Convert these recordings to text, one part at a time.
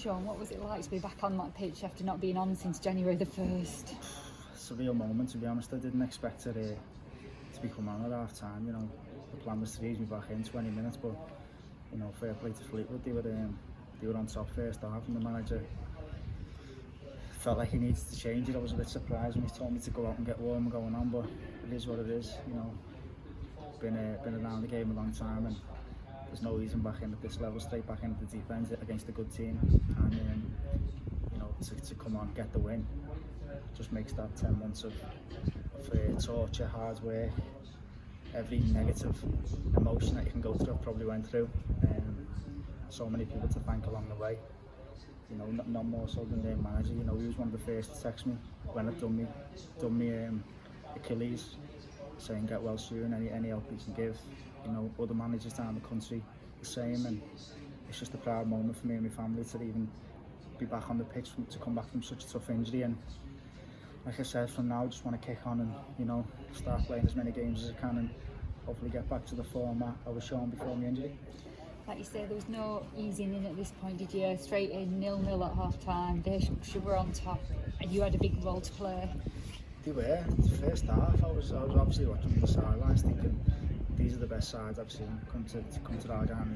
Sean, what was it like to be back on that pitch after not being on since January the 1st? It's a real moment, to be honest. I didn't expect it to become on at half time. You know, the plan was to ease me back in 20 minutes, but you know, fair play to Fleetwood. They were on top first half, and the manager felt like he needed to change it. I was a bit surprised when he told me to go out and get warm and going on, but it is what it is. You know, been around the game a long time, and there's no easing back in at this level, straight back into the deep end against a good team, and you know, to come on, get the win, just makes that 10 months of torture, hard work, every negative emotion that you can go through, I probably went through. So many people to thank along the way. You know, not more so than their manager. You know, he was one of the first to text me when I'd done me Achilles, saying get well soon, any help you can give. You know, other managers down the country the same, and it's just a proud moment for me and my family to even be back on the pitch, to come back from such a tough injury. And like I said, from now I just want to kick on and, you know, start playing as many games as I can and hopefully get back to the form I was shown before my injury. Like you say, there was no easing in at this point, did you? Straight in, 0-0 at half time, they were on top and you had a big role to play. They were. The first half I was obviously watching from the sidelines thinking these are the best sides I've seen come to our game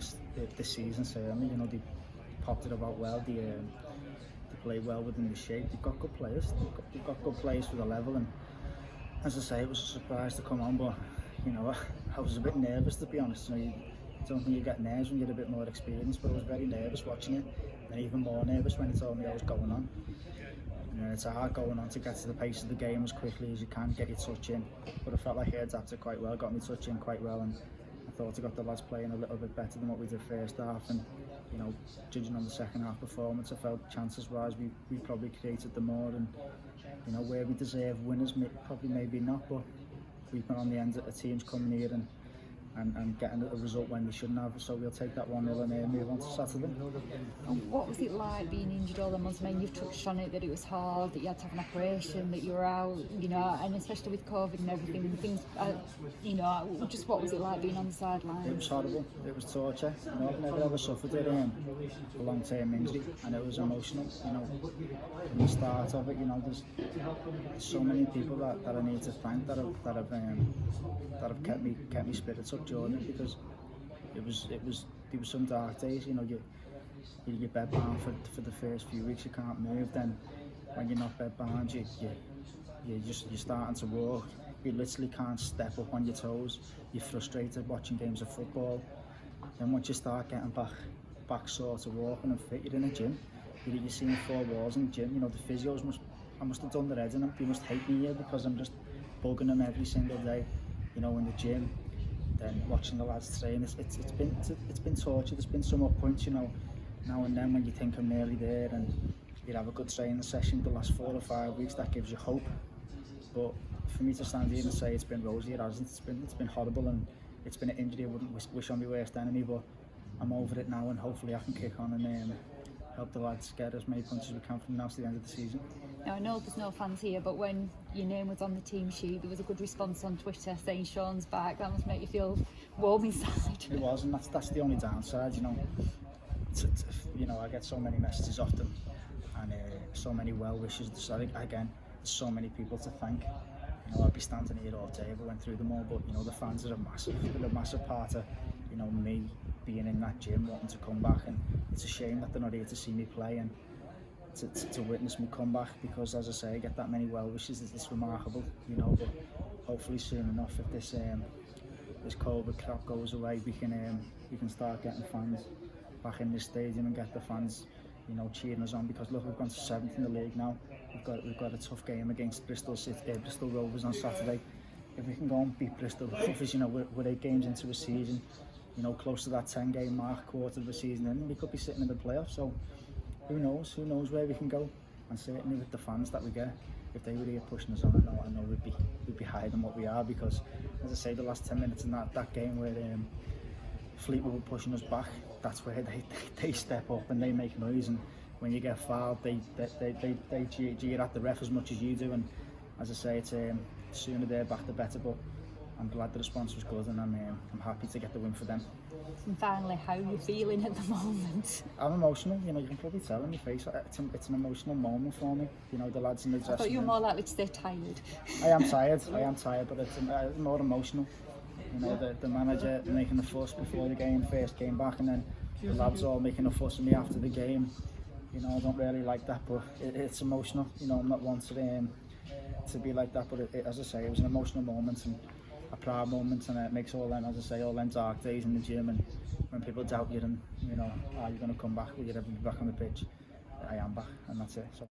this season, certainly. You know, they popped it about well, they played well within the shape. They've got good players, they've got good players for the level, and as I say, it was a surprise to come on, but you know, I was a bit nervous, to be honest. You know, I don't think you get nerves when you get a bit more experience, but I was very nervous watching it, and even more nervous when he told me I was going on. You know, it's hard going on to get to the pace of the game as quickly as you can, get your touch in, but I felt like I adapted quite well, got my touch in quite well, and I thought I got the lads playing a little bit better than what we did first half, and you know, judging on the second half performance, I felt chances wise we probably created them more, and you know, where we deserve winners, probably maybe not, but we've been on the end of teams coming here and getting a result when we shouldn't have, so we'll take that 1-0 and move on to Saturday. And what was it like being injured all the months? I mean, you've touched on it, that it was hard, that you had to have an operation, that you were out, you know, and especially with COVID and everything, and things, you know, just what was it like being on the sidelines? It was horrible, it was torture. You know, I've never ever suffered a long-term injury, and it was emotional. You know, from the start of it, you know, there's so many people that I need to thank that have kept me spirits up during it, because there was some dark days. You know, you're bed bound for the first few weeks, you can't move. Then when you're not bed bound, you're starting to walk. You literally can't step up on your toes. You're frustrated watching games of football. Then once you start getting back sort of walking and fit, you're in a gym. You're seeing 4 walls in the gym. You know, the physios must have done their heads in them. They must hate me here because I'm just bugging them every single day. You know, in the gym. Then watching the lads train, it's been torture. There's been some up points, you know, now and then when you think I'm nearly there, and you have a good training session the last 4 or 5 weeks, that gives you hope. But for me to stand here and say it's been rosy, it hasn't. It's been horrible, and it's been an injury I wouldn't wish on my worst enemy. But I'm over it now, and hopefully I can kick on and help the lads get as many punches as we can from now to the end of the season. Now, I know there's no fans here, but when your name was on the team sheet, there was a good response on Twitter saying Sean's back. That must make you feel warm inside. It was, and that's the only downside, you know. You know, I get so many messages often, and so many well wishes. So again, there's so many people to thank. You know, I'd be standing here all day if I went through them all, but you know, the fans are a massive part of, you know, me being in that gym, wanting to come back, and it's a shame that they're not here to see me play and to witness me come back, because as I say, I get that many well wishes. It's remarkable, you know. But hopefully soon enough, if this COVID crap goes away, we can start getting fans back in this stadium and get the fans, you know, cheering us on, because look, we've gone to 7th in the league now. We've got a tough game against Bristol Rovers on Saturday. If we can go and beat Bristol Rovers, you know, we're 8 games into a season, you know, close to that 10-game mark, quarter of the season, and we could be sitting in the playoffs. So who knows where we can go, and certainly with the fans that we get, if they were here pushing us on, I know we'd be higher than what we are, because as I say, the last 10 minutes in that game where Fleetwood were pushing us back, that's where they step up and they make noise, and when you get fouled, they jeer at the ref as much as you do, and as I say, it's sooner they're back the better. But I'm glad the response was good, and I'm happy to get the win for them. And finally, how are you feeling at the moment? I'm emotional, you know, you can probably tell in my face. It's an emotional moment for me. You know, the lads in the dressing room. I thought you were more likely to stay tired. I am tired, but it's more emotional. You know, the manager making a fuss before the game, first game back, and then the lads all making a fuss at me after the game. You know, I don't really like that, but it's emotional. You know, I'm not one to be like that, but as I say, it was an emotional moment and a proud moment, and it makes all them, as I say, all them dark days in the gym, and when people doubt you and, you know, are you going to come back, will you ever be back on the pitch? I am back, and that's it. So.